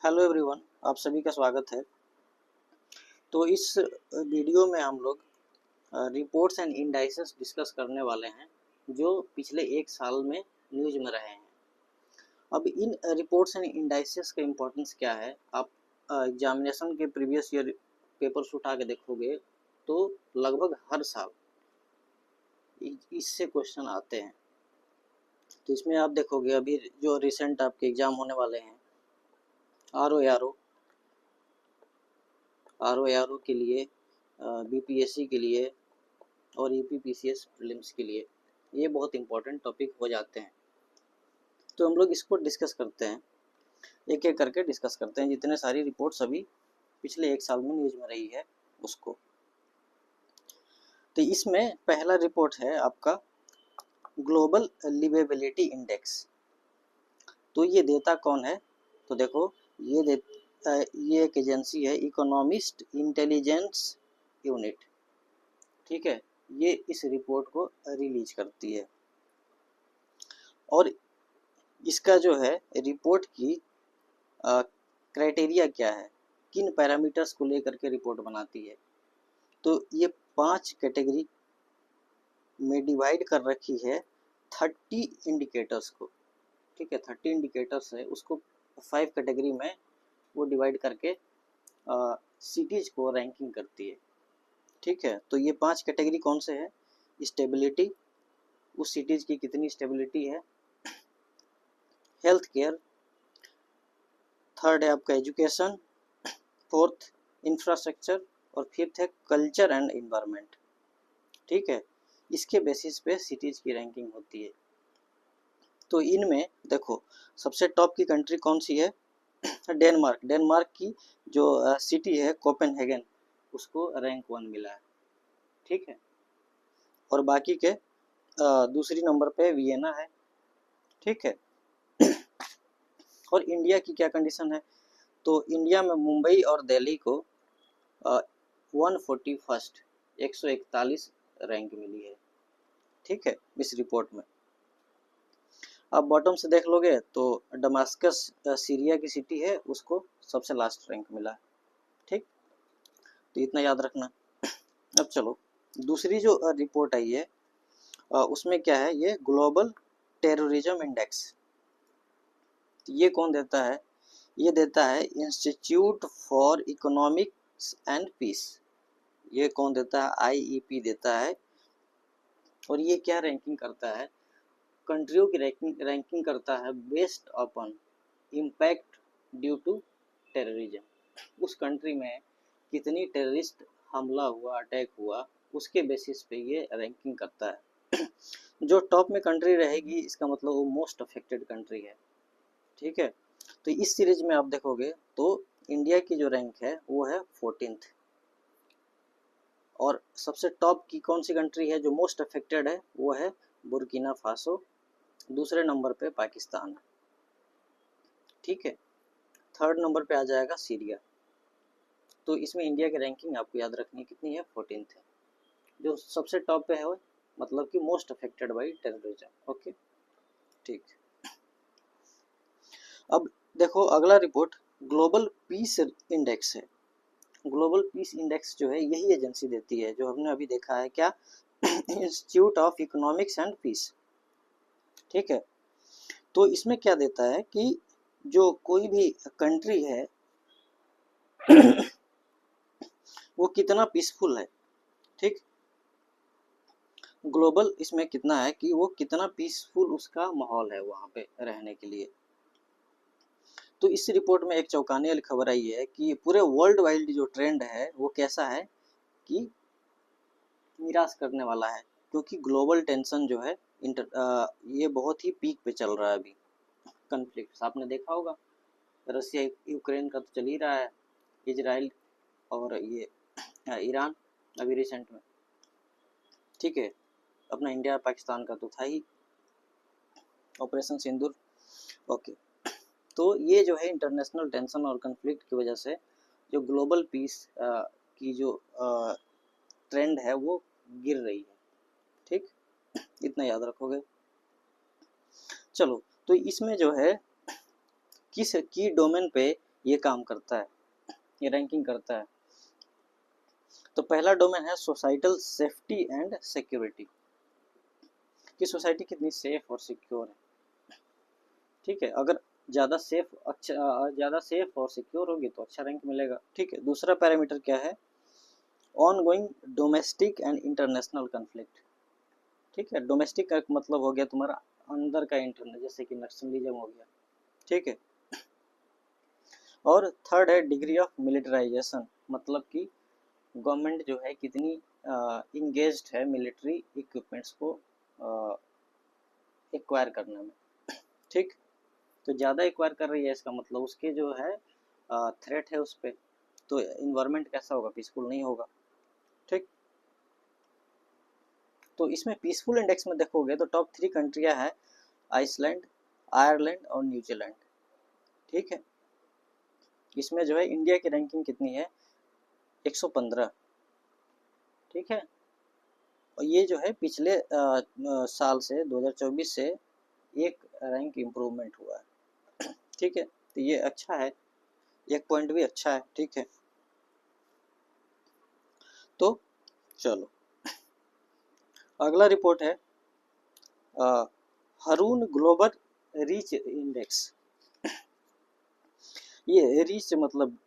Hello everyone, आप सभी का स्वागत है। तो इस वीडियो में हम लोग रिपोर्ट्स एंड इंडाइसेस डिस्कस करने वाले हैं जो पिछले एक साल में न्यूज़ में रहे हैं। अब इन रिपोर्ट्स एंड इंडाइसेस का इम्पोर्टेंस क्या है, आप एग्जामिनेशन के प्रीवियस ईयर पेपर्स उठा के देखोगे तो लगभग हर साल इससे क्वेश्चन आते हैं। तो इसमें आप देखोगे अभी जो रिसेंट आपके एग्ज़ाम होने वाले हैं आर ओ के लिए, बीपीएससी के लिए और यूपीपीसीएस प्रीलिम्स के लिए ये बहुत इंपॉर्टेंट टॉपिक हो जाते हैं। तो हम लोग इसको डिस्कस करते हैं, एक एक करके डिस्कस करते हैं जितने सारी रिपोर्ट्स अभी पिछले एक साल में न्यूज़ में रही है उसको। तो इसमें पहला रिपोर्ट है आपका ग्लोबल लिवेबिलिटी इंडेक्स। तो ये देता कौन है? तो देखो ये एक एजेंसी है, इकोनॉमिस्ट इंटेलिजेंस यूनिट, ठीक है। ये इस रिपोर्ट को रिलीज करती है और इसका जो है रिपोर्ट की क्राइटेरिया क्या है, किन पैरामीटर्स को लेकर के रिपोर्ट बनाती है। तो ये 5 कैटेगरी में डिवाइड कर रखी है 30 इंडिकेटर्स को, ठीक है। 30 इंडिकेटर्स है, उसको 5 कैटेगरी में वो डिवाइड करके सिटीज को रैंकिंग करती है, ठीक है। तो ये 5 कैटेगरी कौन से है? स्टेबिलिटी, उस सिटीज की कितनी स्टेबिलिटी है, हेल्थ केयर, थर्ड है आपका एजुकेशन, फोर्थ इंफ्रास्ट्रक्चर और फिफ्थ है कल्चर एंड एनवायरनमेंट, ठीक है। इसके बेसिस पे सिटीज की रैंकिंग होती है। तो इनमें देखो सबसे टॉप की कंट्री कौन सी है? डेनमार्क की जो सिटी है कोपेनहेगन, उसको रैंक 1 मिला है, ठीक है। और बाकी के दूसरी नंबर पे वियना है, ठीक है। और इंडिया की क्या कंडीशन है? तो इंडिया में मुंबई और दिल्ली को 141 141 रैंक मिली है, ठीक है, इस रिपोर्ट में। अब बॉटम से देख लोगे तो डमास्कस सीरिया की सिटी है, उसको सबसे लास्ट रैंक मिला है, ठीक। तो इतना याद रखना। अब चलो दूसरी जो रिपोर्ट आई है उसमें क्या है, ये ग्लोबल टेररिज्म इंडेक्स। ये कौन देता है? ये देता है Institute for Economics and Peace. ये कौन देता है? आईईपी देता है। और ये क्या रैंकिंग करता है? कंट्रियों की रैंकिंग करता है based upon impact due to terrorism. उस कंट्री में कितनी टेररिस्ट हमला हुआ, अटैक हुआ, उसके बेसिस पे ये रैंकिंग करता है। जो टॉप में कंट्री रहेगी इसका मतलब वो मोस्ट अफेक्टेड कंट्री है, ठीक है। तो इस सीरीज में आप देखोगे तो इंडिया की जो रैंक है वो है 14th। और सबसे टॉप की कौन सी कंट्री है जो मोस्ट अफेक्टेड है? वो है बुर्किना फासो। दूसरे नंबर पे पाकिस्तान, ठीक है। थर्ड नंबर पे आ जाएगा सीरिया। तो इसमें इंडिया की रैंकिंग आपको याद रखनी है, कितनी है? 14th है। जो सबसे टॉप पे है वो मतलब कि most affected by terrorism, okay, ठीक। अब देखो अगला रिपोर्ट ग्लोबल पीस इंडेक्स है। ग्लोबल पीस इंडेक्स जो है यही एजेंसी देती है जो हमने अभी देखा है, क्या? Institute of Economics and Peace, ठीक है। तो इसमें क्या देता है कि जो कोई भी कंट्री है वो कितना पीसफुल है, ठीक। ग्लोबल इसमें कितना है कि वो कितना पीसफुल उसका माहौल है वहाँ पे रहने के लिए। तो इस रिपोर्ट में एक चौंकाने वाली खबर आई है कि पूरे वर्ल्ड वाइड जो ट्रेंड है वो कैसा है कि निराश करने वाला है, क्योंकि ग्लोबल टेंशन जो है ये बहुत ही पीक पे चल रहा है अभी। कन्फ्लिक्ट आपने देखा होगा, रसिया यूक्रेन का तो चल ही रहा है, इजराइल और ये ईरान अभी रिसेंट में, ठीक है। अपना इंडिया पाकिस्तान का तो था ही ऑपरेशन सिंदूर, ओके। तो ये जो है इंटरनेशनल टेंशन और कन्फ्लिक्ट की वजह से जो ग्लोबल पीस की जो ट्रेंड है वो गिर रही है, ठीक। इतना याद रखोगे। चलो तो इसमें जो है किस की डोमेन पे ये काम करता है, ये रैंकिंग करता है। तो पहला डोमेन है सोसाइटल सेफ्टी एंड सिक्योरिटी, कि सोसाइटी कितनी सेफ और सिक्योर है। ठीक है, अगर ज़्यादा सेफ और सिक्योर होगी तो अच्छा रैंक मिलेगा। ठीक है, दूसरा पैरामीटर क्या है, on going domestic and international conflict. ठीक है, डोमेस्टिक का मतलब हो गया तुम्हारा अंदर का इंटरनल, जैसे कि नक्सलिज्म हो गया। ठीक है, और थर्ड है डिग्री ऑफ मिलिटराइजेशन, मतलब कि गवर्नमेंट जो है कितनी इंगेज्ड है मिलिट्री इक्विपमेंट्स को एक्वायर करने में। ठीक, तो ज़्यादा एक्वायर कर रही है इसका मतलब उसके जो है थ्रेट है उस पर, तो इन्वायरमेंट कैसा होगा, पीसफुल नहीं होगा। ठीक, तो इसमें पीसफुल इंडेक्स में देखोगे तो टॉप 3 कंट्रियां हैं आइसलैंड, आयरलैंड और न्यूजीलैंड। ठीक है, इसमें जो है इंडिया की रैंकिंग कितनी है, 115। ठीक है, और ये जो है पिछले साल से 2024 से एक रैंक इम्प्रूवमेंट हुआ है। ठीक है, तो ये अच्छा है, एक पॉइंट भी अच्छा है। ठीक है, तो चलो अगला रिपोर्ट है रून ग्लोबल रीच इंडेक्स। ये रीच मतलब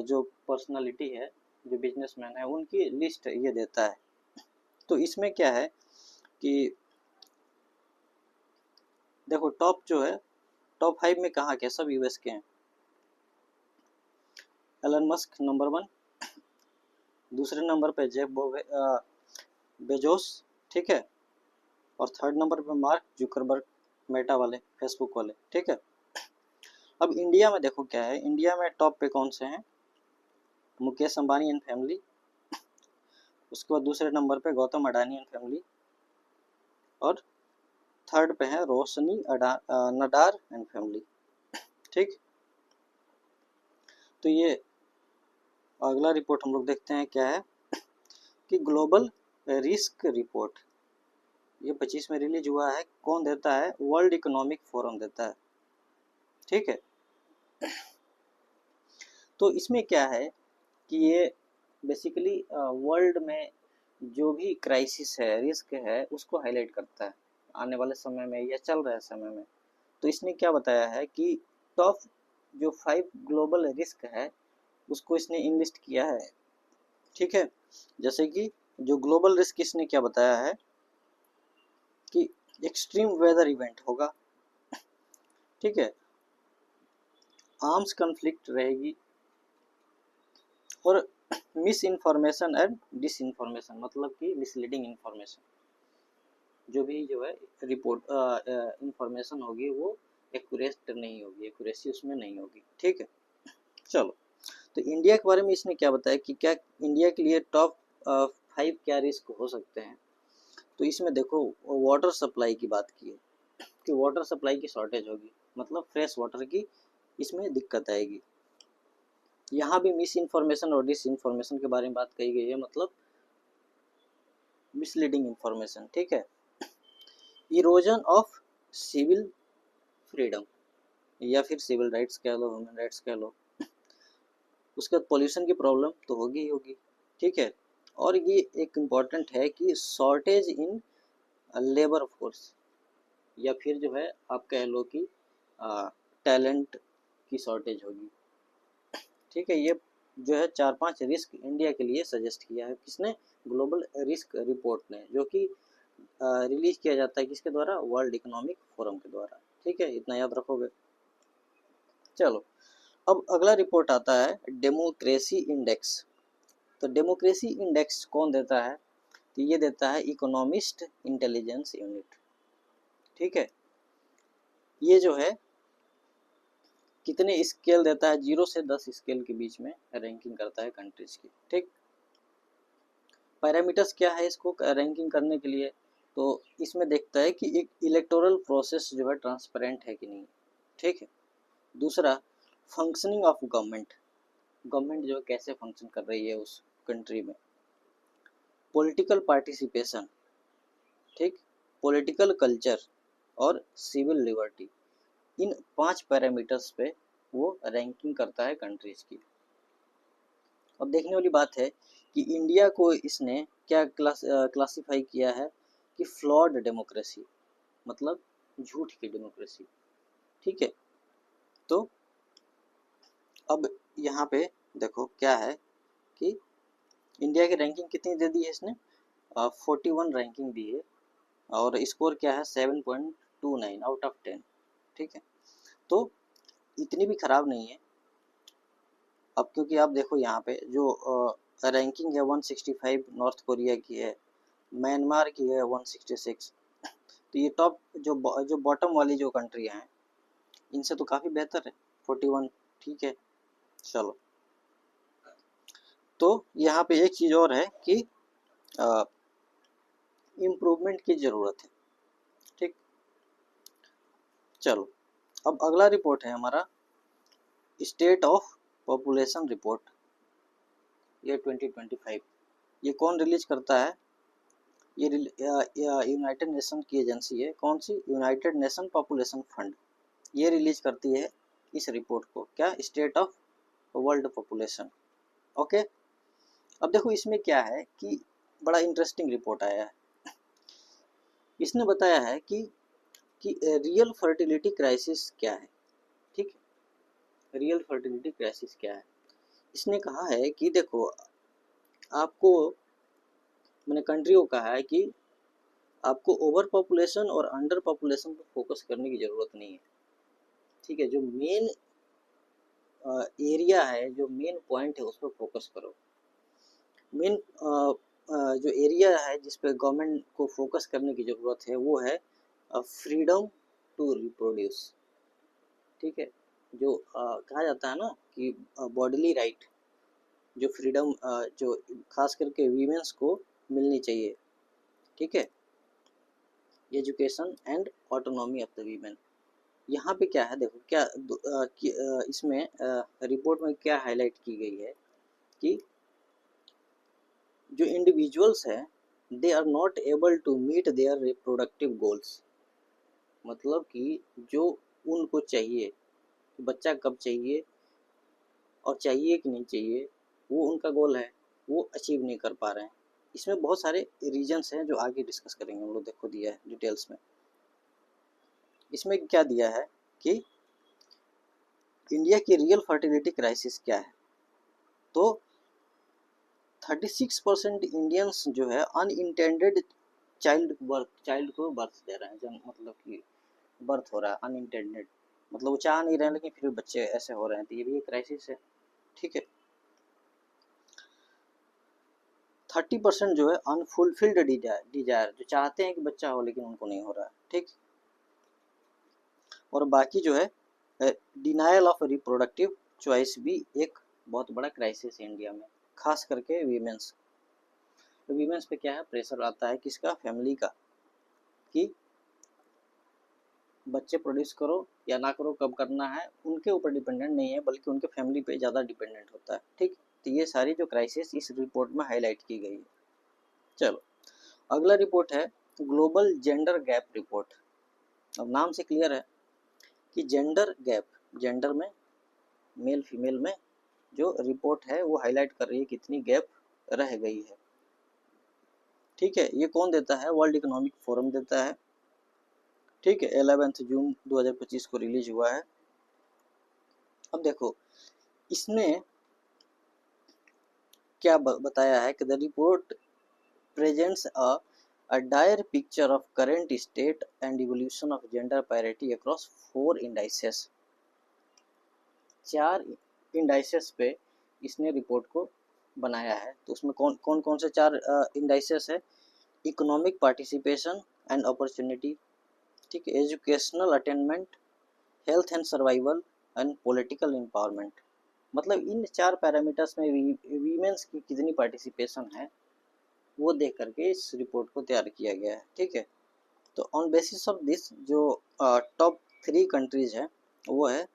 जो पर्सनालिटी है, जो बिजनेसमैन है, उनकी लिस्ट ये देता है। तो इसमें क्या है कि देखो टॉप जो है, टॉप 5 में कहाँ के, सब यूएस के हैं। एलन मस्क नंबर 1, दूसरे नंबर पे जेफ बेजोस। ठीक है, और थर्ड नंबर पे मार्क जुकरबर्ग, मेटा वाले, फेसबुक वाले। ठीक है, अब इंडिया में देखो क्या है, इंडिया में टॉप पे कौन से हैं, मुकेश अंबानी एंड फैमिली, उसके बाद दूसरे नंबर पे गौतम अडानी एंड फैमिली, और थर्ड पे है रोशनी नडार एंड फैमिली। ठीक, तो ये अगला रिपोर्ट हम लोग देखते हैं क्या है कि ग्लोबल रिस्क रिपोर्ट, ये 25 में रिलीज हुआ है। कौन देता है, वर्ल्ड इकोनॉमिक फोरम देता है। ठीक है, तो इसमें क्या है कि ये बेसिकली वर्ल्ड में जो भी क्राइसिस है, रिस्क है, उसको हाईलाइट करता है आने वाले समय में या चल रहे समय में। तो इसने क्या बताया है कि टॉप जो 5 ग्लोबल रिस्क है उसको इसने इनलिस्ट किया है। ठीक है, जैसे कि जो ग्लोबल रिस्क इसने क्या बताया है कि एक्सट्रीम वेदर इवेंट होगा। ठीक है, आर्म्स कन्फ्लिक्ट रहेगी, और misinformation and disinformation, मतलब कि मिसलीडिंग इन्फॉर्मेशन, जो भी जो है रिपोर्ट इन्फॉर्मेशन होगी वो एक्यूरेट नहीं होगी, एक्यूरेसी उसमें नहीं होगी। ठीक है, चलो तो इंडिया के बारे में इसने क्या बताया कि क्या इंडिया के लिए टॉप 5 क्या रिस्क हो सकते हैं। तो इसमें देखो वाटर सप्लाई की बात की है कि वाटर सप्लाई की शॉर्टेज होगी, मतलब फ्रेश वाटर की इसमें दिक्कत आएगी। यहाँ भी मिस इन्फॉर्मेशन और डिस इन्फॉर्मेशन के बारे में बात कही गई है, मतलब मिसलीडिंग इन्फॉर्मेशन। ठीक है, इरोजन ऑफ सिविल फ्रीडम या फिर सिविल राइट्स कह लो, ह्यूमन राइट्स कह लो। उसके बाद पॉल्यूशन की प्रॉब्लम तो होगी ही होगी। ठीक है, और ये एक इम्पॉर्टेंट है कि शॉर्टेज इन लेबर फोर्स, या फिर जो है आप कह लो कि टैलेंट की शॉर्टेज होगी। ठीक है, ये जो है 4-5 रिस्क इंडिया के लिए सजेस्ट किया है किसने, ग्लोबल रिस्क रिपोर्ट ने, जो कि रिलीज किया जाता है किसके द्वारा, वर्ल्ड इकोनॉमिक फोरम के द्वारा। ठीक है, इतना याद रखोगे। चलो अब अगला रिपोर्ट आता है डेमोक्रेसी इंडेक्स। तो डेमोक्रेसी इंडेक्स कौन देता है, तो ये देता है इकोनॉमिस्ट इंटेलिजेंस यूनिट। ठीक है, ये जो है कितने स्केल देता है, 0 से 10 स्केल के बीच में रैंकिंग करता है कंट्रीज की। ठीक, पैरामीटर्स क्या है इसको रैंकिंग करने के लिए, तो इसमें देखता है कि एक इलेक्टोरल प्रोसेस जो है ट्रांसपेरेंट है कि नहीं। ठीक है, दूसरा फंक्शनिंग ऑफ गवर्नमेंट, गवर्नमेंट जो कैसे फंक्शन कर रही है उस कंट्री में। पॉलिटिकल पार्टिसिपेशन, ठीक, पॉलिटिकल कल्चर और सिविल लिबर्टी, इन 5 पैरामीटर्स पे वो रैंकिंग करता है कंट्रीज की। अब देखने वाली बात है कि इंडिया को इसने क्या क्लासिफाई किया है कि फ्लॉड डेमोक्रेसी, मतलब झूठ की डेमोक्रेसी। ठीक है, तो अब यहाँ पे देखो क्या है कि इंडिया की रैंकिंग कितनी दे दी है इसने, 41 रैंकिंग दी है और स्कोर क्या है 7.29 आउट ऑफ 10। ठीक है, तो इतनी भी खराब नहीं है। अब क्योंकि आप देखो यहाँ पे जो रैंकिंग है 165 नॉर्थ कोरिया की है, म्यांमार की है 166, तो ये टॉप जो बॉटम वाली जो कंट्री हैं इनसे तो काफ़ी बेहतर है 41। ठीक है, चलो, तो यहाँ पे एक चीज़ और है कि इम्प्रूवमेंट की ज़रूरत है। ठीक, चलो, अब अगला रिपोर्ट है हमारा स्टेट ऑफ पॉपुलेशन रिपोर्ट ये 2025। ये कौन रिलीज करता है, ये यूनाइटेड नेशन की एजेंसी है। कौन सी, यूनाइटेड नेशन पॉपुलेशन फंड, ये रिलीज करती है इस रिपोर्ट को, क्या, state of world population. Okay, अब देखो इसमें क्या है कि बड़ा इंटरेस्टिंग रिपोर्ट आया है। इसने बताया है कि रियल फर्टिलिटी क्राइसिस क्या है। ठीक है, रियल फर्टिलिटी क्राइसिस क्या है। इसने कहा है कि देखो आपको, मैंने कंट्री को कहा है कि आपको ओवर पॉपुलेशन और अंडर पॉपुलेशन पर फोकस करने की ज़रूरत नहीं है। ठीक है, जो मेन एरिया है, जो मेन पॉइंट है उस पर फोकस करो। मेन जो एरिया है जिस पे गवर्नमेंट को फोकस करने की ज़रूरत है वो है फ्रीडम टू रिप्रोड्यूस। ठीक है, जो कहा जाता है ना कि बॉडीली राइट, जो फ्रीडम जो खास करके वीमेंस को मिलनी चाहिए। ठीक है, education and autonomy of the women. यहाँ पे क्या है देखो, क्या इसमें रिपोर्ट में क्या हाईलाइट की गई है कि जो इंडिविजुअल्स हैं they are not able to meet their reproductive goals, मतलब कि जो उनको चाहिए, बच्चा कब चाहिए और चाहिए कि नहीं चाहिए, वो उनका गोल है, वो अचीव नहीं कर पा रहे हैं। इसमें बहुत सारे रीजंस हैं जो आगे डिस्कस करेंगे हम लोग, देखो दिया है डिटेल्स में। इसमें क्या दिया है कि इंडिया की रियल फर्टिलिटी क्राइसिस क्या है, तो 36% इंडियंस जो है अनइंटेंडेड चाइल्ड को बर्थ दे रहे हैं, जब मतलब कि बर्थ हो रहा है अनइंटेंडेड, मतलब वो चाह नहीं रहे हैं लेकिन फिर बच्चे ऐसे हो रहे हैं, तो ये भी एक क्राइसिस है। ठीक है, 30% जो है अनफुलफिल्ड डिजायर, जो चाहते हैं कि बच्चा हो लेकिन उनको नहीं हो रहा है। ठीक, और बाकी जो है डिनायल ऑफ रिप्रोडक्टिव चॉइस भी एक बहुत बड़ा क्राइसिस है इंडिया में, खास करके वीमेंस। तो वीमेंस पे क्या है, प्रेशर आता है किसका, फैमिली का, कि बच्चे प्रोड्यूस करो या ना करो, कब करना है उनके ऊपर डिपेंडेंट नहीं है बल्कि उनके फैमिली पे ज़्यादा डिपेंडेंट होता है। ठीक, तो ये सारी जो क्राइसिस इस रिपोर्ट में हाईलाइट की गई है। चलो, अगला रिपोर्ट है ग्लोबल जेंडर गैप रिपोर्ट। अब नाम से क्लियर है कि जेंडर गैप, जेंडर में मेल फीमेल में जो रिपोर्ट है वो हाईलाइट कर रही है कितनी गैप रह गई है। ठीक है, ये कौन देता है, वर्ल्ड इकोनॉमिक फोरम देता है। ठीक है, 11 जून 2025 को रिलीज हुआ है। अब देखो इसने क्या बताया है कि the report presents a dire picture of current state and evolution of gender parity across 4 indices। 4 indices पे इसने रिपोर्ट को बनाया है, तो उसमें कौन कौन से 4 इंडाइसेस है, इकोनॉमिक पार्टिसिपेशन एंड अपॉर्चुनिटी, ठीक है, educational attainment, health and survival and political empowerment. मतलब इन 4 पैरामीटर्स में वीमेंस की कितनी पार्टिसिपेशन है वो देख करके इस रिपोर्ट को तैयार किया गया है। ठीक है, तो ऑन बेसिस ऑफ दिस जो टॉप 3 कंट्रीज है वो है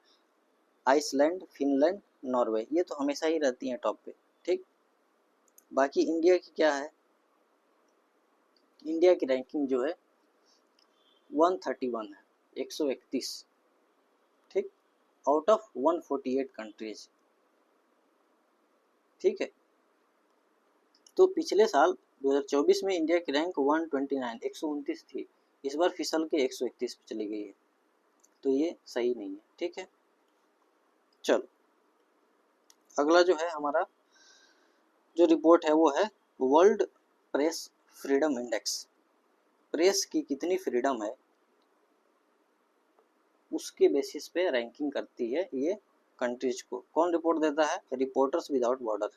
आइसलैंड, फिनलैंड, नॉर्वे, ये तो हमेशा ही रहती हैं टॉप पे। ठीक, बाकी इंडिया की क्या है, इंडिया की रैंकिंग जो है 131 है, 131। ठीक, आउट ऑफ 148 कंट्रीज। ठीक है, तो पिछले साल 2024 में इंडिया की रैंक 129 129 थी, इस बार फिसल के 131 पे चली गई है, तो ये सही नहीं है। ठीक है, चलो अगला जो है हमारा जो रिपोर्ट है वो है world press freedom index. Press की कितनी फ्रीडम है उसके बेसिस पे रैंकिंग करती है ये कंट्रीज को। कौन रिपोर्ट देता है? Reporters without border.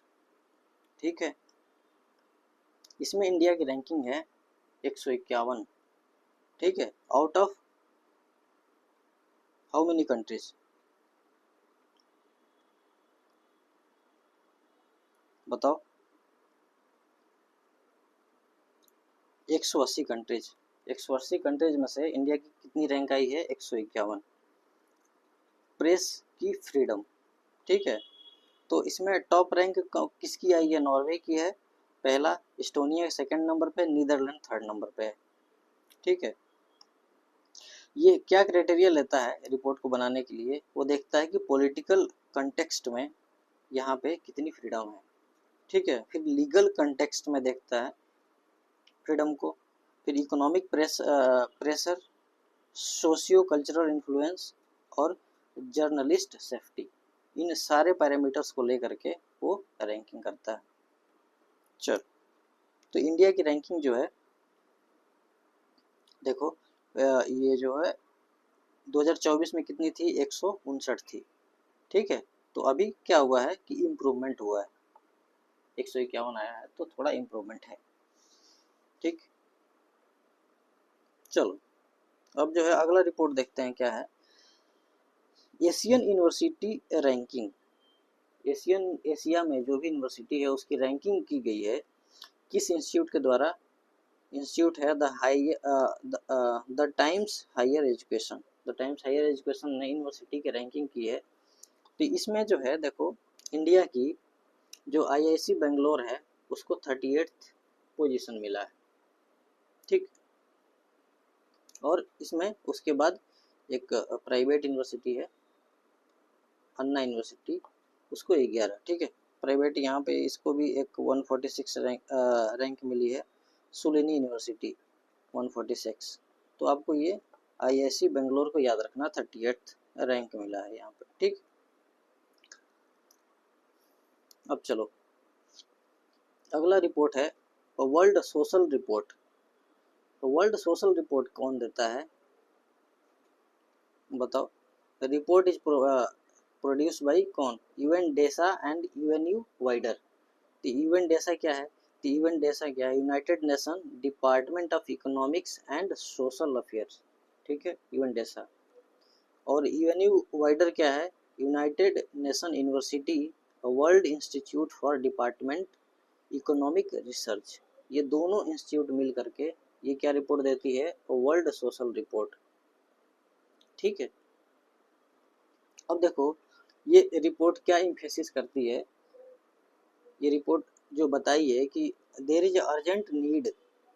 ठीक है, इसमें इंडिया की रैंकिंग है 151। ठीक है, out of how many countries? बताओ। 180 कंट्रीज। 180 कंट्रीज में से इंडिया की कितनी रैंक आई है? 151। प्रेस की फ्रीडम। ठीक है, तो इसमें टॉप रैंक किसकी आई है? नॉर्वे की है पहला, इस्टोनिया सेकंड नंबर पे, नीदरलैंड थर्ड नंबर पे है। ठीक है, ये क्या क्राइटेरिया लेता है रिपोर्ट को बनाने के लिए? वो देखता है कि पॉलिटिकल कंटेक्स्ट में यहाँ पे कितनी फ्रीडम है। ठीक है, फिर लीगल कंटेक्स्ट में देखता है फ्रीडम को, फिर economic pressure, socio cultural influence और जर्नलिस्ट सेफ्टी, इन सारे पैरामीटर्स को लेकर के वो रैंकिंग करता है। चलो, तो इंडिया की रैंकिंग जो है देखो, ये जो है 2024 में कितनी थी? 159 थी। ठीक है, तो अभी क्या हुआ है कि इम्प्रूवमेंट हुआ है, 151 आया है, तो थोड़ा इम्प्रूवमेंट है। ठीक, चलो अब जो है अगला रिपोर्ट देखते हैं क्या है। Asian university ranking. एशिया में जो भी यूनिवर्सिटी है उसकी रैंकिंग की गई है किस इंस्टीट्यूट के द्वारा? इंस्टीट्यूट है the Times Higher Education. The Times Higher Education ने यूनिवर्सिटी की रैंकिंग की है। तो इसमें जो है देखो, इंडिया की जो आईआईसी बेंगलोर है उसको 38th पोजीशन मिला है। ठीक, और इसमें उसके बाद एक प्राइवेट यूनिवर्सिटी है अन्ना यूनिवर्सिटी, उसको 11। ठीक है, प्राइवेट यहाँ पे इसको भी एक 146 रैंक मिली है, सुलेनी यूनिवर्सिटी 146। तो आपको ये आईआईसी बेंगलोर को याद रखना, 38th रैंक मिला है यहाँ पे। ठीक, अब चलो अगला रिपोर्ट है वर्ल्ड सोशल रिपोर्ट। तो वर्ल्ड सोशल रिपोर्ट कौन देता है? बताओ। रिपोर्ट इज प्रोड्यूस बाई कौन? यूएनडेसा एंड यूएनयू वाइडर। तो यूएनडेसा क्या है? तो यूएनडेसा क्या है? United nation department of Economics and social affairs. ठीक है, यूएनडेसा। और यूएनयू वाइडर क्या है? United nation university world institute for department economic research. ये दोनों इंस्टीट्यूट मिल करके ये क्या रिपोर्ट देती है? World social report. ठीक है, अब देखो ये रिपोर्ट क्या इम्फेसिस करती है। ये रिपोर्ट जो बताई है कि देयर इज अर्जेंट नीड,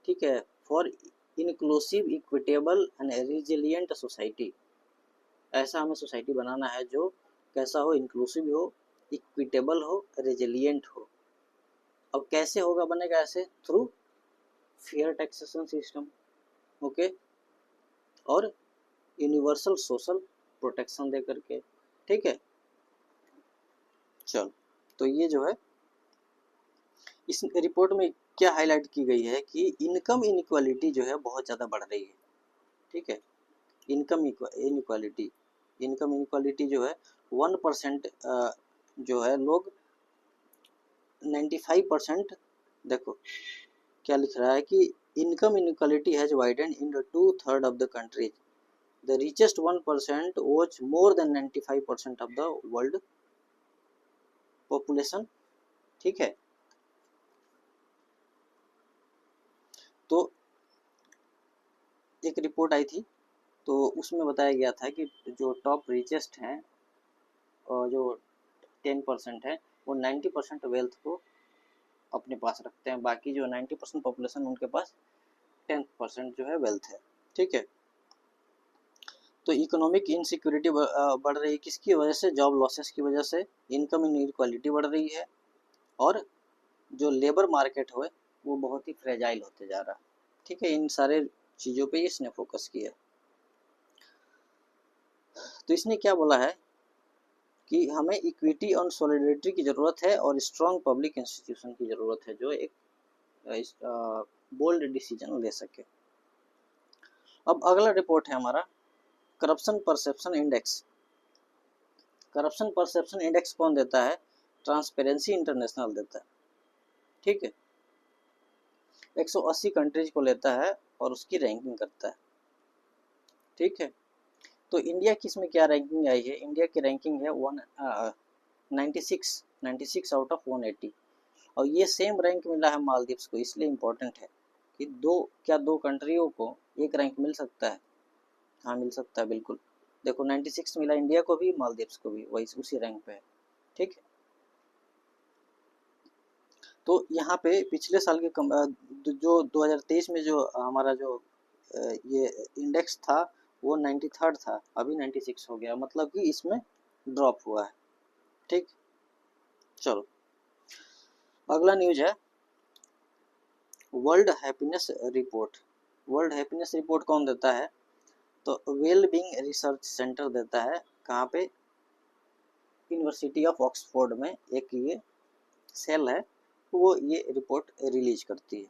ठीक है, for inclusive equitable and resilient society. ऐसा हमें सोसाइटी बनाना है जो कैसा हो? इंक्लूसिव हो, इक्विटेबल हो, रेजिलियंट हो। अब कैसे होगा, बनेगा ऐसे? Through fair taxation system, okay, और यूनिवर्सल सोशल प्रोटेक्शन दे करके। ठीक है, चलो तो ये जो है इस रिपोर्ट में क्या हाईलाइट की गई है कि इनकम इनइक्वालिटी जो है बहुत ज़्यादा बढ़ रही है। ठीक है, इनकम इनइक्वालिटी, इनकम इनइक्वालिटी जो है 1% जो है लोग 95%। देखो क्या लिख रहा है कि income inequality has widened in 2/3 of the countries, the richest 1% watch more than 95% of the world population. ठीक है, तो एक रिपोर्ट आई थी तो उसमें बताया गया था कि जो टॉप रिचेस्ट हैं और जो 10% है वो 90% वेल्थ को अपने पास रखते हैं, बाकी जो 90% पॉपुलेशन उनके पास 10% जो है वेल्थ है। ठीक है, तो इकोनॉमिक इनसिक्योरिटी बढ़ रही है, किसकी वजह से? जॉब लॉसेस की वजह से। इनकम इनइक्वालिटी बढ़ रही है, और जो लेबर मार्केट है वो बहुत ही फ्रेजाइल होते जा रहा है। ठीक है, इन सारे चीज़ों पे इसने फोकस किया। तो इसने क्या बोला है कि हमें इक्विटी और सॉलिडेरिटी की ज़रूरत है, और स्ट्रॉन्ग पब्लिक इंस्टीट्यूशन की ज़रूरत है जो एक बोल्ड डिसीजन ले सके। अब अगला रिपोर्ट है हमारा corruption perception index. Corruption perception index कौन देता है? ट्रांसपेरेंसी इंटरनेशनल देता है। ठीक है, 180 कंट्रीज को लेता है और उसकी रैंकिंग करता है। ठीक है, तो इंडिया की इसमें क्या रैंकिंग आई है? इंडिया की रैंकिंग है 96 आउट ऑफ 180, और ये सेम रैंक मिला है मालदीव्स को। इसलिए इम्पोर्टेंट है कि दो कंट्रियों को एक रैंक मिल सकता है? हाँ, मिल सकता है, बिल्कुल। देखो 96 मिला इंडिया को भी, मालदीव्स को भी, वही उसी रैंक पे है। ठीक है, तो यहाँ पे पिछले साल के जो 2023 में जो हमारा जो ये इंडेक्स था वो 93rd था, अभी 96 हो गया, मतलब कि इसमें ड्रॉप हुआ है। ठीक, चलो अगला न्यूज है world happiness report. World happiness report कौन देता है? तो वेल बीइंग रिसर्च सेंटर देता है। कहाँ पे? यूनिवर्सिटी ऑफ ऑक्सफोर्ड में एक ये सेल है, वो ये रिपोर्ट रिलीज करती है।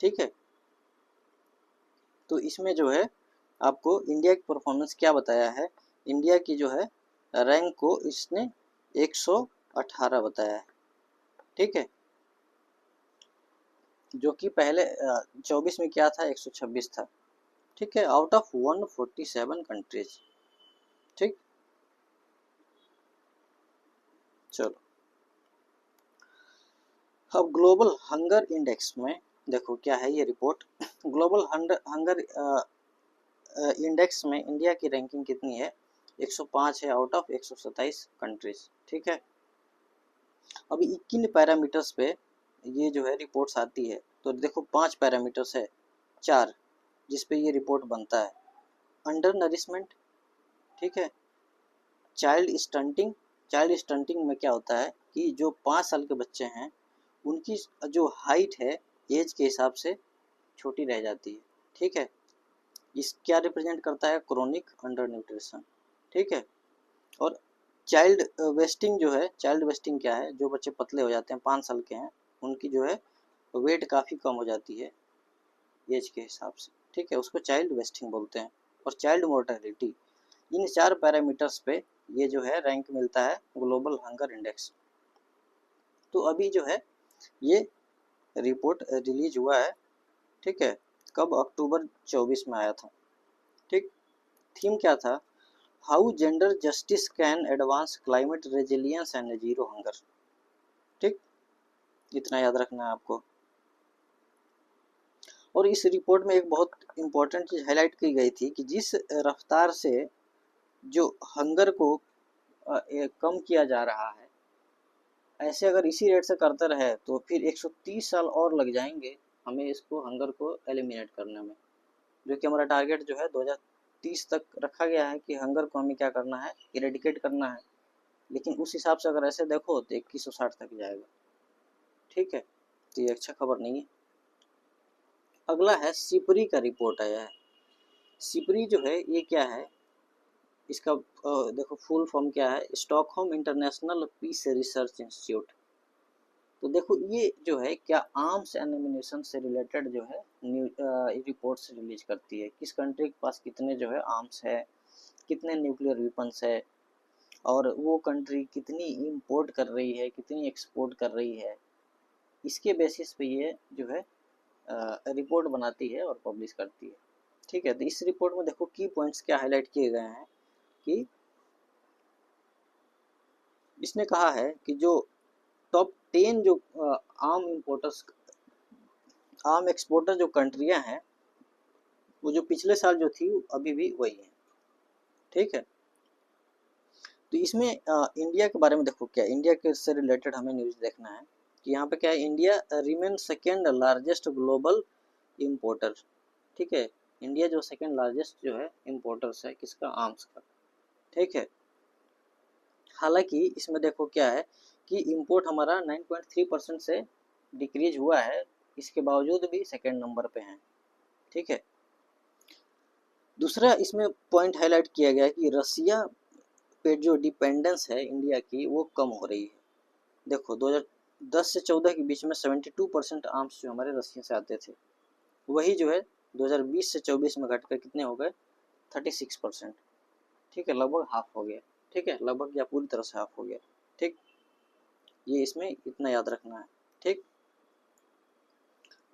ठीक है, तो इसमें जो है आपको इंडिया की परफॉर्मेंस क्या बताया है? इंडिया की जो है रैंक को इसने 118 बताया है। ठीक है, जो कि पहले 24 में क्या था? 126 था। ठीक है, आउट ऑफ 147 कंट्रीज। ठीक, चलो अब ग्लोबल हंगर इंडेक्स में देखो क्या है ये रिपोर्ट। ग्लोबल हंगर इंडेक्स में इंडिया की रैंकिंग कितनी है? 105 है आउट ऑफ 127 कंट्रीज। ठीक है, अभी 21 पैरामीटर्स पे ये जो है रिपोर्ट्स आती है। तो देखो 5 पैरामीटर्स है, 4 जिस पे ये रिपोर्ट बनता है। अंडर नरिशमेंट, ठीक है, चाइल्ड स्टंटिंग। चाइल्ड स्टंटिंग में क्या होता है कि जो 5 साल के बच्चे हैं उनकी जो हाइट है एज के हिसाब से छोटी रह जाती है। ठीक है, इस क्या रिप्रेजेंट करता है? Chronic under nutrition. ठीक है, और चाइल्ड वेस्टिंग जो है, चाइल्ड वेस्टिंग क्या है? जो बच्चे पतले हो जाते हैं, 5 साल के हैं, उनकी जो है वेट काफ़ी कम हो जाती है एज के हिसाब से। ठीक है, उसको चाइल्ड वेस्टिंग बोलते हैं। और चाइल्ड मोर्टेलिटी, इन 4 पैरामीटर्स पे ये जो है रैंक मिलता है ग्लोबल हंगर इंडेक्स। तो अभी जो है ये रिपोर्ट रिलीज हुआ है। ठीक है, कब? अक्टूबर 24 में आया था। ठीक, थीम क्या था? How gender justice can advance climate resilience and zero hunger. ठीक, इतना याद रखना है आपको। और इस रिपोर्ट में एक बहुत इम्पोर्टेंट चीज़ हाईलाइट की गई थी कि जिस रफ्तार से जो हंगर को कम किया जा रहा है, ऐसे अगर इसी रेट से करते रहे तो फिर 130 साल और लग जाएंगे हमें इसको हंगर को एलिमिनेट करने में, जो कि हमारा टारगेट जो है 2030 तक रखा गया है कि हंगर को हमें क्या करना है? इरेडिकेट करना है। लेकिन उस हिसाब से अगर ऐसे देखो तो 2160 तक जाएगा। ठीक है, तो ये अच्छा खबर नहीं है। अगला है सिपरी का रिपोर्ट आया है। सिपरी जो है ये क्या है? इसका देखो फुल फॉर्म क्या है? Stockholm International Peace Research Institute. तो देखो ये जो है क्या आर्म्स एंड एमिनेशन से रिलेटेड जो है रिपोर्ट्स रिलीज करती है। किस कंट्री के पास कितने जो है आर्म्स है, कितने न्यूक्लियर वेपन्स है, और वो कंट्री कितनी इंपोर्ट कर रही है, कितनी एक्सपोर्ट कर रही है, इसके बेसिस पे ये जो है रिपोर्ट बनाती है और पब्लिश करती है। ठीक है, तो इस रिपोर्ट में देखो की पॉइंट्स क्या हाईलाइट किए गए हैं कि इसने कहा है कि जो टॉप 10 जो आर्म इंपोर्टर्स, आर्म एक्सपोर्टर जो कंट्रियां हैं, वो जो पिछले साल जो थी अभी भी वही है। ठीक है, तो इसमें इंडिया के बारे में देखो क्या, इंडिया के से रिलेटेड हमें न्यूज़ देखना है कि यहाँ पे क्या है? India remain second largest global importer. ठीक है, इंडिया जो सेकेंड लार्जेस्ट जो है इम्पोर्टर्स है किसका, आर्म्स का, ठीक है। हालांकि इसमें देखो क्या है कि इंपोर्ट हमारा 9.3% से डिक्रीज हुआ है, इसके बावजूद भी सेकेंड नंबर पे हैं, ठीक है। दूसरा इसमें पॉइंट हाईलाइट किया गया है कि रसिया पे जो डिपेंडेंस है इंडिया की वो कम हो रही है। देखो 2010 से 14 के बीच में 72% आर्म्स जो हमारे रसिया से आते थे, वही जो है 2020 से 24 में घटकर कितने हो गए, 36%, ठीक है, लगभग हाफ हो गया, ठीक है, लगभग या पूरी तरह से हाफ हो गया, ठीक। ये इसमें इतना याद रखना है, ठीक।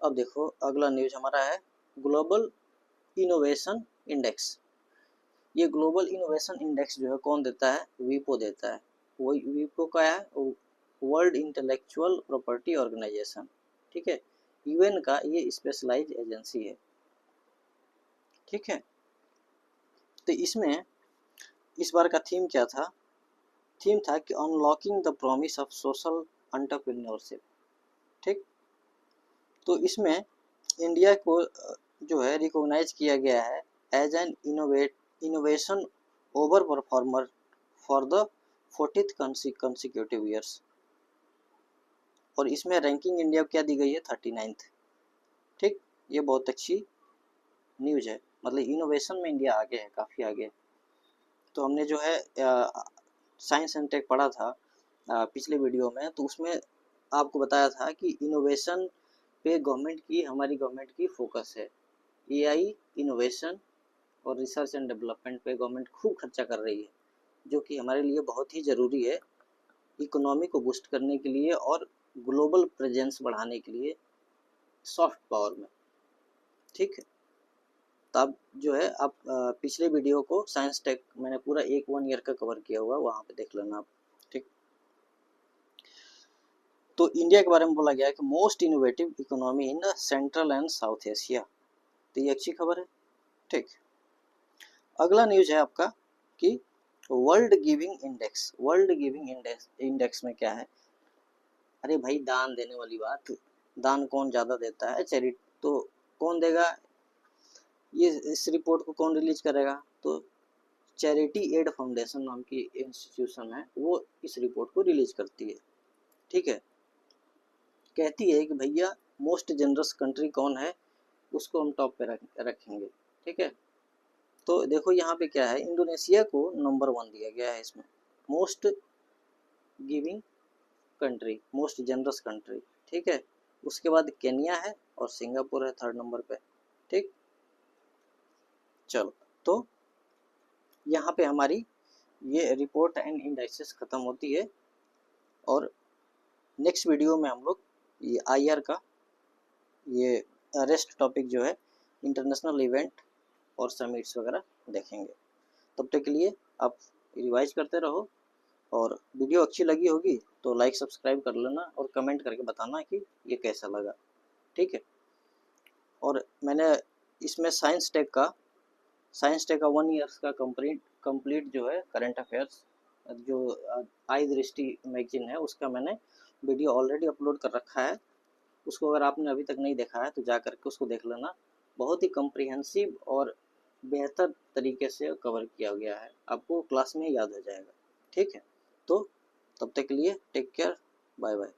अब देखो अगला न्यूज हमारा है ग्लोबल इनोवेशन इंडेक्स। ये ग्लोबल इनोवेशन इंडेक्स जो है कौन देता है, वीपो देता है। वो वीपो का है वर्ल्ड इंटेलेक्चुअल प्रॉपर्टी ऑर्गेनाइजेशन, ठीक है, यूएन का ये स्पेशलाइज एजेंसी है, ठीक है। तो इसमें इस बार का थीम क्या था, थीम था कि unlocking the promise of social entrepreneurship, ठीक। तो इसमें इंडिया को जो है रिकॉग्नाइज किया गया है as an innovation over performer for the 40th consecutive years, और इसमें रैंकिंग इंडिया क्या दी गई है, 39th, ठीक। ये बहुत अच्छी न्यूज है, मतलब इनोवेशन में इंडिया आगे है, काफ़ी आगे। तो हमने जो है साइंस एंड टेक पढ़ा था पिछले वीडियो में, तो उसमें आपको बताया था कि इनोवेशन पे हमारी गवर्नमेंट की फोकस है। एआई इनोवेशन और रिसर्च एंड डेवलपमेंट पे गवर्नमेंट खूब खर्चा कर रही है, जो कि हमारे लिए बहुत ही ज़रूरी है इकोनॉमी को बूस्ट करने के लिए और ग्लोबल प्रेजेंस बढ़ाने के लिए सॉफ्ट पावर में, ठीक है। तो आप जो है आप पिछले वीडियो को साइंस टेक मैंने पूरा 1 ईयर का कवर किया हुआ, वहाँ पे देख लेना आप, ठीक। तो इंडिया के बारे में बोला गया है कि most innovative economy in the central and south Asia, तो ये अच्छी खबर है, ठीक। अगला न्यूज है आपका कि world giving index. World giving index में क्या है, अरे भाई दान देने वाली बात, दान कौन ज़्यादा देता है, चैरिटी तो कौन देगा, ये इस रिपोर्ट को कौन रिलीज करेगा, तो चैरिटी एड फाउंडेशन नाम की इंस्टीट्यूशन है, वो इस रिपोर्ट को रिलीज करती है, ठीक है। कहती है कि भैया मोस्ट जनरस कंट्री कौन है, उसको हम टॉप पे रखेंगे, ठीक है। तो देखो यहाँ पे क्या है, इंडोनेशिया को नंबर 1 दिया गया है इसमें, most giving country, most generous country, ठीक है। उसके बाद केनिया है और सिंगापुर है 3rd नंबर पे, ठीक। चलो तो यहाँ पे हमारी ये रिपोर्ट एंड इंडेक्सेस ख़त्म होती है, और नेक्स्ट वीडियो में हम लोग ये आईआर का ये रेस्ट टॉपिक जो है इंटरनेशनल इवेंट और समिट्स वगैरह देखेंगे। तब तक के लिए आप रिवाइज करते रहो, और वीडियो अच्छी लगी होगी तो लाइक सब्सक्राइब कर लेना और कमेंट करके बताना कि ये कैसा लगा, ठीक है। और मैंने इसमें साइंस टेक का 1 ईयर्स का कंप्लीट जो है करंट अफेयर्स जो आई दृष्टि मैगजीन है उसका मैंने वीडियो ऑलरेडी अपलोड कर रखा है, उसको अगर आपने अभी तक नहीं देखा है तो जा करके उसको देख लेना। बहुत ही कम्प्रिहेंसिव और बेहतर तरीके से कवर किया गया है, आपको क्लास में याद हो जाएगा, ठीक है। तो तब तक के लिए टेक केयर, बाय बाय।